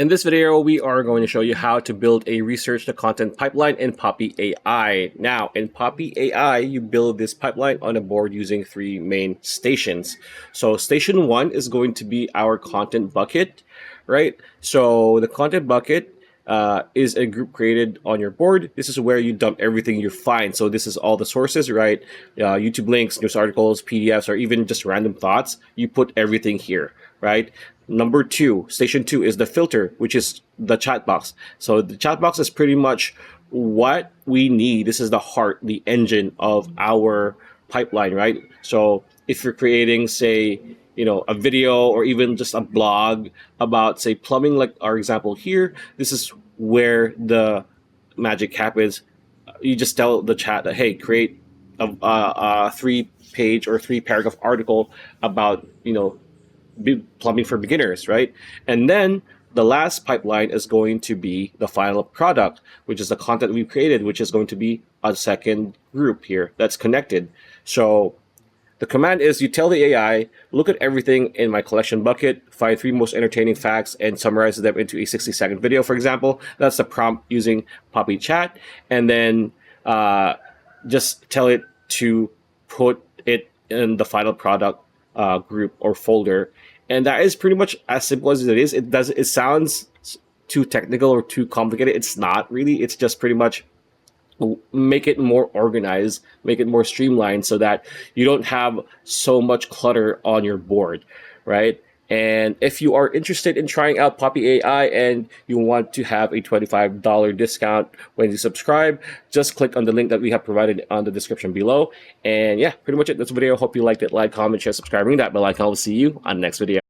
In this video, we are going to show you how to build a research to content pipeline in Poppy AI. Now, in Poppy AI, you build this pipeline on a board using three main stations. So station one is going to be our content bucket, right? So the content bucket is a group created on your board. This is where you dump everything you find. So this is all the sources, right? YouTube links, news articles, PDFs, or even just random thoughts. You put everything here, right? Number two, station two is the filter, which is the chat box. So the chat box is pretty much what we need. This is the heart, the engine of our pipeline, right? So if you're creating, say, a video or even just a blog about, say, plumbing, like our example here, this is where the magic happens. You just tell the chat that, hey, create a 3-page or 3-paragraph article about, plumbing for beginners, right? And then the last pipeline is going to be the final product, which is the content we've created, which is going to be a second group here that's connected. So the command is you tell the AI, look at everything in my collection bucket, find 3 most entertaining facts, and summarize them into a 60-second video, for example. That's the prompt using Poppy Chat. And then just tell it to put it in the final product group or folder. And that is pretty much as simple as it is. It sounds too technical or too complicated. It's not really. It's just pretty much make it more organized, make it more streamlined so that you don't have so much clutter on your board, right? And if you are interested in trying out Poppy AI and you want to have a $25 discount when you subscribe, just click on the link that we have provided on the description below. And yeah, pretty much it. That's the video. Hope you liked it. Like, comment, share, subscribe, ring that bell icon. I'll see you on the next video.